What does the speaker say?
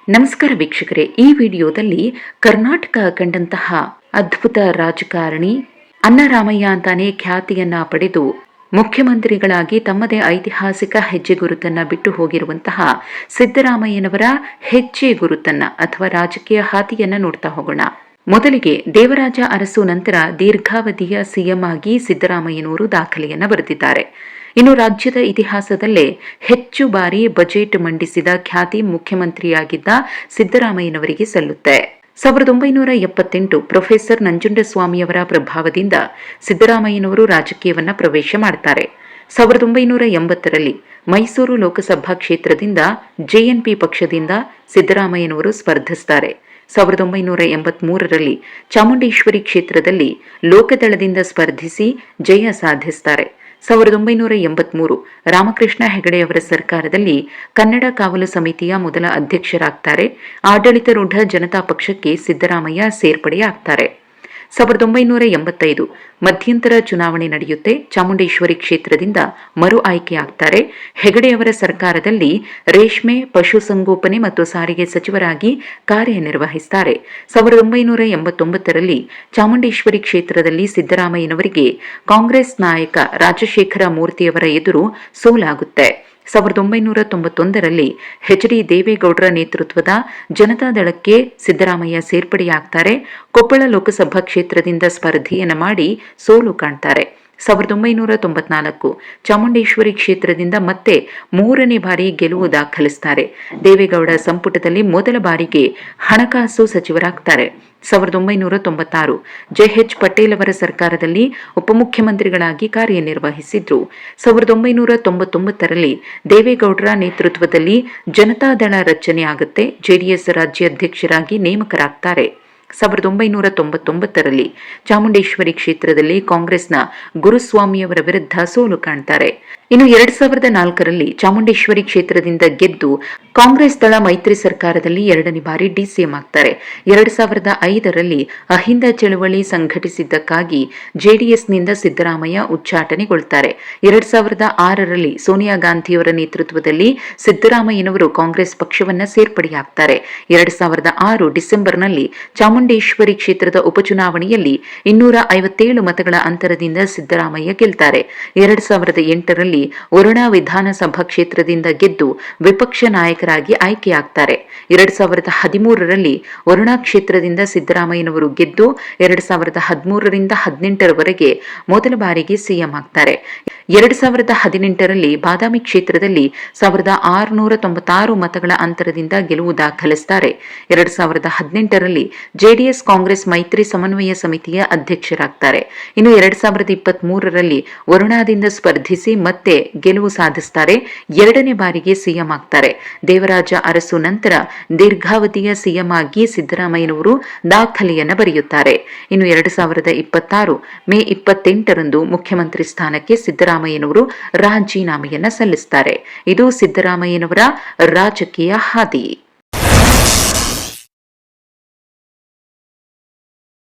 ನಮಸ್ಕಾರ ವೀಕ್ಷಕರೇ, ಈ ವಿಡಿಯೋದಲ್ಲಿ ಕರ್ನಾಟಕ ಕಂಡಂತಹ ಅದ್ಭುತ ರಾಜಕಾರಣಿ ಅನ್ನರಾಮಯ್ಯ ಅಂತಾನೆ ಖ್ಯಾತಿಯನ್ನ ಪಡೆದು ಮುಖ್ಯಮಂತ್ರಿಗಳಾಗಿ ತಮ್ಮದೇ ಐತಿಹಾಸಿಕ ಹೆಜ್ಜೆ ಗುರುತನ್ನ ಬಿಟ್ಟು ಹೋಗಿರುವಂತಹ ಸಿದ್ದರಾಮಯ್ಯನವರ ಹೆಜ್ಜೆ ಗುರುತನ್ನ ಅಥವಾ ರಾಜಕೀಯ ಹಾದಿಯನ್ನ ನೋಡ್ತಾ ಹೋಗೋಣ. ಮೊದಲಿಗೆ ದೇವರಾಜ ಅರಸು ನಂತರ ದೀರ್ಘಾವಧಿಯ ಸಿಎಂ ಆಗಿ ಸಿದ್ದರಾಮಯ್ಯನವರು ದಾಖಲೆಯನ್ನ ಬರೆದಿದ್ದಾರೆ. ಇನ್ನು ರಾಜ್ಯದ ಇತಿಹಾಸದಲ್ಲೇ ಹೆಚ್ಚು ಬಾರಿ ಬಜೆಟ್ ಮಂಡಿಸಿದ ಖ್ಯಾತಿ ಮುಖ್ಯಮಂತ್ರಿಯಾಗಿದ್ದ ಸಿದ್ದರಾಮಯ್ಯನವರಿಗೆ ಸಲ್ಲುತ್ತೆ. 1978 ಪ್ರೊಫೆಸರ್ ನಂಜುಂಡಸ್ವಾಮಿಯವರ ಪ್ರಭಾವದಿಂದ ಸಿದ್ದರಾಮಯ್ಯನವರು ರಾಜಕೀಯವನ್ನ ಪ್ರವೇಶ ಮಾಡ್ತಾರೆ. 1980ರಲ್ಲಿ ಮೈಸೂರು ಲೋಕಸಭಾ ಕ್ಷೇತ್ರದಿಂದ ಜೆಎನ್ಪಿ ಪಕ್ಷದಿಂದ ಸಿದ್ದರಾಮಯ್ಯನವರು ಸ್ಪರ್ಧಿಸುತ್ತಾರೆ. 1983ರಲ್ಲಿ ಚಾಮುಂಡೇಶ್ವರಿ ಕ್ಷೇತ್ರದಲ್ಲಿ ಲೋಕದಳದಿಂದ ಸ್ಪರ್ಧಿಸಿ ಜಯ ಸಾಧಿಸುತ್ತಾರೆ. 1983 ರಾಮಕೃಷ್ಣ ಹೆಗಡೆಯವರ ಸರ್ಕಾರದಲ್ಲಿ ಕನ್ನಡ ಕಾವಲು ಸಮಿತಿಯ ಮೊದಲ ಅಧ್ಯಕ್ಷರಾಗ್ತಾರೆ. ಆಡಳಿತಾರೂಢ ಜನತಾ ಪಕ್ಷಕ್ಕೆ ಸಿದ್ದರಾಮಯ್ಯ ಸೇರ್ಪಡೆಯಾಗ್ತಾರೆ. 1985 ಮಧ್ಯಂತರ ಚುನಾವಣೆ ನಡೆಯುತ್ತೆ. ಚಾಮುಂಡೇಶ್ವರಿ ಕ್ಷೇತ್ರದಿಂದ ಮರು ಆಯ್ಕೆಯಾಗ್ತಾರೆ. ಹೆಗಡೆಯವರ ಸರ್ಕಾರದಲ್ಲಿ ರೇಷ್ಮೆ, ಪಶುಸಂಗೋಪನೆ ಮತ್ತು ಸಾರಿಗೆ ಸಚಿವರಾಗಿ ಕಾರ್ಯನಿರ್ವಹಿಸುತ್ತಾರೆ. 1989ರಲ್ಲಿ ಚಾಮುಂಡೇಶ್ವರಿ ಕ್ಷೇತ್ರದಲ್ಲಿ ಸಿದ್ದರಾಮಯ್ಯನವರಿಗೆ ಕಾಂಗ್ರೆಸ್ ನಾಯಕ ರಾಜಶೇಖರ ಮೂರ್ತಿಯವರ ಎದುರು ಸೋಲಾಗುತ್ತೆ. 1991ರಲ್ಲಿ ಎಚ್.ಡಿ. ದೇವೇಗೌಡರ ನೇತೃತ್ವದ ಜನತಾದಳಕ್ಕೆ ಸಿದ್ದರಾಮಯ್ಯ ಸೇರ್ಪಡೆಯಾಗ್ತಾರೆ. ಕೊಪ್ಪಳ ಲೋಕಸಭಾ ಕ್ಷೇತ್ರದಿಂದ ಸ್ಪರ್ಧೆಯನ್ನ ಮಾಡಿ ಸೋಲು ಕಾಣ್ತಾರೆ. 1994 ಚಾಮುಂಡೇಶ್ವರಿ ಕ್ಷೇತ್ರದಿಂದ ಮತ್ತೆ ಮೂರನೇ ಬಾರಿ ಗೆಲುವು ದಾಖಲಿಸುತ್ತಾರೆ. ದೇವೇಗೌಡ ಸಂಪುಟದಲ್ಲಿ ಮೊದಲ ಬಾರಿಗೆ ಹಣಕಾಸು ಸಚಿವರಾಗ್ತಾರೆ. 1996 ಜೆ.ಎಚ್. ಪಟೇಲ್ ಅವರ ಸರ್ಕಾರದಲ್ಲಿ ಉಪಮುಖ್ಯಮಂತ್ರಿಗಳಾಗಿ ಕಾರ್ಯನಿರ್ವಹಿಸಿದ್ರು. 1999ರಲ್ಲಿ ದೇವೇಗೌಡರ ನೇತೃತ್ವದಲ್ಲಿ ಜನತಾದಳ ರಚನೆ ಆಗುತ್ತೆ. ಜೆಡಿಎಸ್ ರಾಜ್ಯಾಧ್ಯಕ್ಷರಾಗಿ ನೇಮಕರಾಗ್ತಾರೆ. 1999ರಲ್ಲಿ ಚಾಮುಂಡೇಶ್ವರಿ ಕ್ಷೇತ್ರದಲ್ಲಿ ಕಾಂಗ್ರೆಸ್ನ ಗುರುಸ್ವಾಮಿಯವರ ವಿರುದ್ಧ ಸೋಲು ಕಾಣ್ತಾರೆ. ಇನ್ನು 2004ರಲ್ಲಿ ಚಾಮುಂಡೇಶ್ವರಿ ಕ್ಷೇತ್ರದಿಂದ ಗೆದ್ದು ಕಾಂಗ್ರೆಸ್ ದಳ ಮೈತ್ರಿ ಸರ್ಕಾರದಲ್ಲಿ ಎರಡನೇ ಬಾರಿ ಡಿಸಿಎಂ ಆಗ್ತಾರೆ. 2005ರಲ್ಲಿ ಅಹಿಂದ ಚಳವಳಿ ಸಂಘಟಿಸಿದ್ದಕ್ಕಾಗಿ ಜೆಡಿಎಸ್ನಿಂದ ಸಿದ್ದರಾಮಯ್ಯ ಉಚ್ಚಾಟನೆಗೊಳ್ತಾರೆ. 2006ರಲ್ಲಿ ಸೋನಿಯಾ ಗಾಂಧಿಯವರ ನೇತೃತ್ವದಲ್ಲಿ ಸಿದ್ದರಾಮಯ್ಯನವರು ಕಾಂಗ್ರೆಸ್ ಪಕ್ಷವನ್ನ ಸೇರ್ಪಡೆಯಾಗ್ತಾರೆ. 2006 ಡಿಸೆಂಬರ್ನಲ್ಲಿ ಚಾಮುಂಡೇಶ್ವರಿ ಕ್ಷೇತ್ರದ ಉಪಚುನಾವಣೆಯಲ್ಲಿ 257 ಮತಗಳ ಅಂತರದಿಂದ ಸಿದ್ದರಾಮಯ್ಯ ಗೆಲ್ತಾರೆ. 2008ರಲ್ಲಿ ವರುಣಾ ವಿಧಾನಸಭಾ ಕ್ಷೇತ್ರದಿಂದ ಗೆದ್ದು ವಿಪಕ್ಷ ನಾಯಕರಾಗಿ ಆಯ್ಕೆಯಾಗ್ತಾರೆ. 2013ರಲ್ಲಿ ವರುಣಾ ಕ್ಷೇತ್ರದಿಂದ ಸಿದ್ದರಾಮಯ್ಯನವರು ಗೆದ್ದು 2013ರಿಂದ 18ರವರೆಗೆ ಮೊದಲ ಬಾರಿಗೆ ಸಿಎಂ ಆಗ್ತಾರೆ. 2018ರಲ್ಲಿ ಬಾದಾಮಿ ಕ್ಷೇತ್ರದಲ್ಲಿ 1696 ಮತಗಳ ಅಂತರದಿಂದ ಗೆಲುವು ದಾಖಲಿಸುತ್ತಾರೆ. 2018ರಲ್ಲಿ ಜೆಡಿಎಸ್ ಕಾಂಗ್ರೆಸ್ ಮೈತ್ರಿ ಸಮನ್ವಯ ಸಮಿತಿಯ ಅಧ್ಯಕ್ಷರಾಗ್ತಾರೆ. ಇನ್ನು 2023ರಲ್ಲಿ ವರುಣಾದಿಂದ ಸ್ಪರ್ಧಿಸಿ ಮತ್ತೆ ಗೆಲುವು ಸಾಧಿಸುತ್ತಾರೆ. ಎರಡನೇ ಬಾರಿಗೆ ಸಿಎಂ ಆಗ್ತಾರೆ. ದೇವರಾಜ ಅರಸು ನಂತರ ದೀರ್ಘಾವಧಿಯ ಸಿಎಂ ಆಗಿ ಸಿದ್ದರಾಮಯ್ಯನವರು ದಾಖಲೆಯನ್ನು ಬರೆಯುತ್ತಾರೆ. ಇನ್ನು 2026 ಮೇ 28ರಂದು ಮುಖ್ಯಮಂತ್ರಿ ಸ್ಥಾನಕ್ಕೆ ಸಿದ್ದರಾಮಯ್ಯನವರು ರಾಜೀನಾಮೆಯನ್ನ ಸಲ್ಲಿಸುತ್ತಾರೆ. ಇದು ಸಿದ್ದರಾಮಯ್ಯನವರ ರಾಜಕೀಯ ಹಾದಿ.